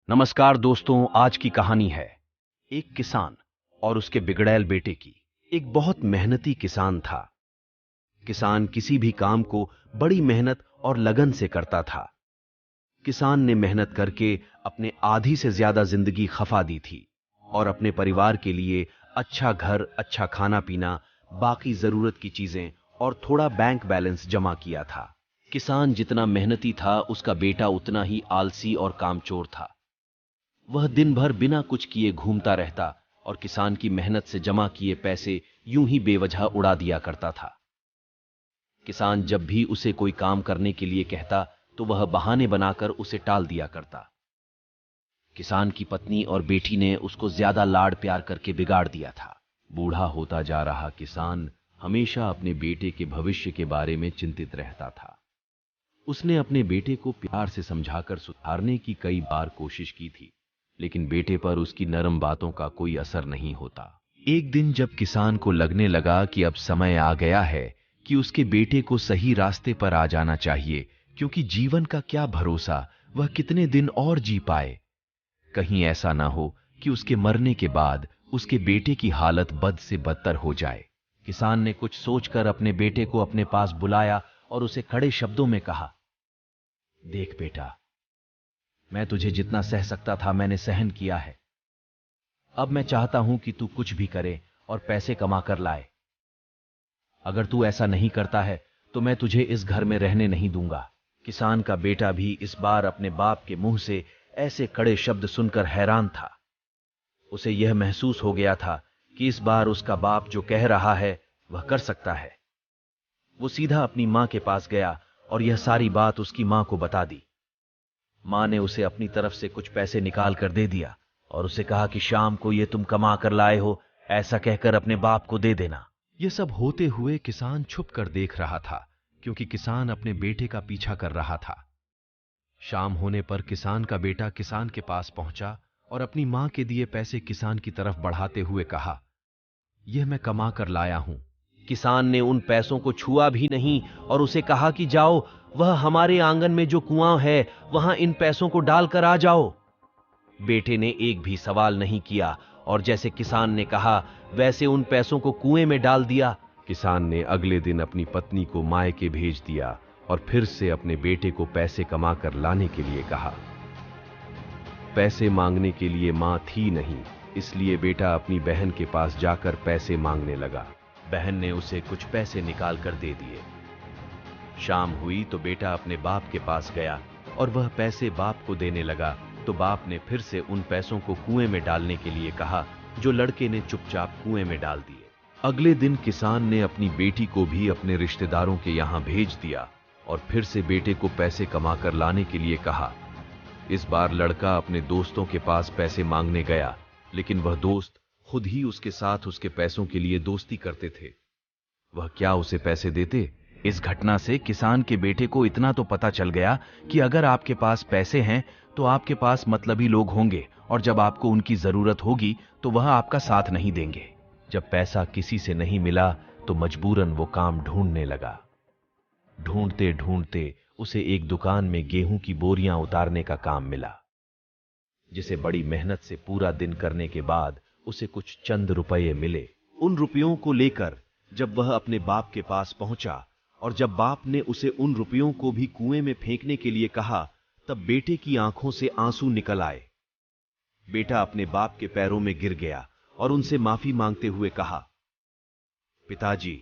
नमस्कार दोस्तों, आज की कहानी है एक किसान और उसके बिगड़ैल बेटे की। एक बहुत मेहनती किसान था। किसान किसी भी काम को बड़ी मेहनत और लगन से करता था। किसान ने मेहनत करके अपने आधी से ज्यादा जिंदगी खफा दी थी और अपने परिवार के लिए अच्छा घर, अच्छा खाना पीना, बाकी जरूरत की चीजें और थोड़ा बैंक बैलेंस जमा किया था। किसान जितना मेहनती था, उसका बेटा उतना ही आलसी और कामचोर था। वह दिन भर बिना कुछ किए घूमता रहता और किसान की मेहनत से जमा किए पैसे यूं ही बेवजह उड़ा दिया करता था। किसान जब भी उसे कोई काम करने के लिए कहता तो वह बहाने बनाकर उसे टाल दिया करता। किसान की पत्नी और बेटी ने उसको ज्यादा लाड प्यार करके बिगाड़ दिया था। बूढ़ा होता जा रहा किसान हमेशा अपने बेटे के भविष्य के बारे में चिंतित रहता था। उसने अपने बेटे को प्यार से समझाकर सुधारने की कई बार कोशिश की थी, लेकिन बेटे पर उसकी नरम बातों का कोई असर नहीं होता। एक दिन जब किसान को लगने लगा कि अब समय आ गया है कि उसके बेटे को सही रास्ते पर आ जाना चाहिए, क्योंकि जीवन का क्या भरोसा, वह कितने दिन और जी पाए। कहीं ऐसा ना हो कि उसके मरने के बाद उसके बेटे की हालत बद से बदतर हो जाए। किसान ने कुछ सोचकर अपने बेटे को अपने पास बुलाया और उसे कड़े शब्दों में कहा, देख बेटा, मैं तुझे जितना सह सकता था मैंने सहन किया है। अब मैं चाहता हूं कि तू कुछ भी करे और पैसे कमा कर लाए। अगर तू ऐसा नहीं करता है तो मैं तुझे इस घर में रहने नहीं दूंगा। किसान का बेटा भी इस बार अपने बाप के मुंह से ऐसे कड़े शब्द सुनकर हैरान था। उसे यह महसूस हो गया था कि इस बार उसका बाप जो कह रहा है वह कर सकता है। वो सीधा अपनी मां के पास गया और यह सारी बात उसकी मां को बता दी। मां ने उसे अपनी तरफ से कुछ पैसे निकाल कर दे दिया और उसे कहा कि शाम को ये तुम कमा कर लाए हो, ऐसा कहकर अपने बाप को दे देना। यह सब होते हुए किसान छुप कर देख रहा था, क्योंकि किसान अपने बेटे का पीछा कर रहा था। शाम होने पर किसान का बेटा किसान के पास पहुंचा और अपनी मां के दिए पैसे किसान की तरफ बढ़ाते हुए कहा, यह मैं कमा कर लाया हूं। किसान ने उन पैसों को छुआ भी नहीं और उसे कहा कि जाओ, वह हमारे आंगन में जो कुआं है वहां इन पैसों को डालकर आ जाओ। बेटे ने एक भी सवाल नहीं किया और जैसे किसान ने कहा वैसे उन पैसों को कुएं में डाल दिया। किसान ने अगले दिन अपनी पत्नी को मायके भेज दिया और फिर से अपने बेटे को पैसे कमा कर लाने के लिए कहा। पैसे मांगने के लिए मां थी नहीं, इसलिए बेटा अपनी बहन के पास जाकर पैसे मांगने लगा। बहन ने उसे कुछ पैसे निकाल कर दे दिए। शाम हुई तो बेटा अपने बाप के पास गया और वह पैसे बाप को देने लगा तो बाप ने फिर से उन पैसों को कुएं में डालने के लिए कहा, जो लड़के ने चुपचाप कुएं में डाल दिए। अगले दिन किसान ने अपनी बेटी को भी अपने रिश्तेदारों के यहां भेज दिया और फिर से बेटे को पैसे कमाकर लाने के लिए कहा। इस बार लड़का अपने दोस्तों के पास पैसे मांगने गया, लेकिन वह दोस्त खुद ही उसके साथ उसके पैसों के लिए दोस्ती करते थे। वह क्या उसे पैसे देते? इस घटना से किसान के बेटे को इतना तो पता चल गया कि अगर आपके पास पैसे हैं तो आपके पास मतलबी लोग होंगे और जब आपको उनकी जरूरत होगी तो वह आपका साथ नहीं देंगे। जब पैसा किसी से नहीं मिला तो मजबूरन वो काम ढूंढने लगा। ढूंढते ढूंढते उसे एक दुकान में गेहूं की बोरियां उतारने का काम मिला, जिसे बड़ी मेहनत से पूरा दिन करने के बाद उसे कुछ चंद रुपये मिले। उन रुपयों को लेकर जब वह अपने बाप के पास पहुंचा और जब बाप ने उसे उन रुपयों को भी कुएं में फेंकने के लिए कहा, तब बेटे की आंखों से आंसू निकल आए। बेटा अपने बाप के पैरों में गिर गया और उनसे माफी मांगते हुए कहा, पिताजी,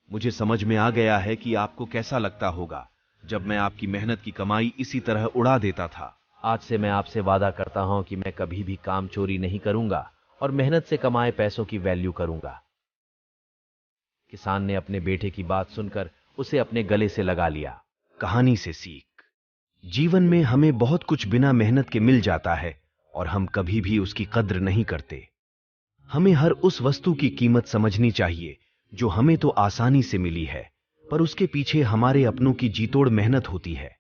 मुझे समझ में आ गया है कि आपको कैसा लगता होगा जब मैं आपकी मेहनत की कमाई इसी तरह उड़ा देता था। आज से मैं आपसे वादा करता हूं कि मैं कभी भी काम चोरी नहीं करूंगा और मेहनत से कमाए पैसों की वैल्यू करूंगा। किसान ने अपने बेटे की बात सुनकर उसे अपने गले से लगा लिया। कहानी से सीख, जीवन में हमें बहुत कुछ बिना मेहनत के मिल जाता है और हम कभी भी उसकी कद्र नहीं करते। हमें हर उस वस्तु की कीमत समझनी चाहिए जो हमें तो आसानी से मिली है, पर उसके पीछे हमारे अपनों की जीतोड़ मेहनत होती है।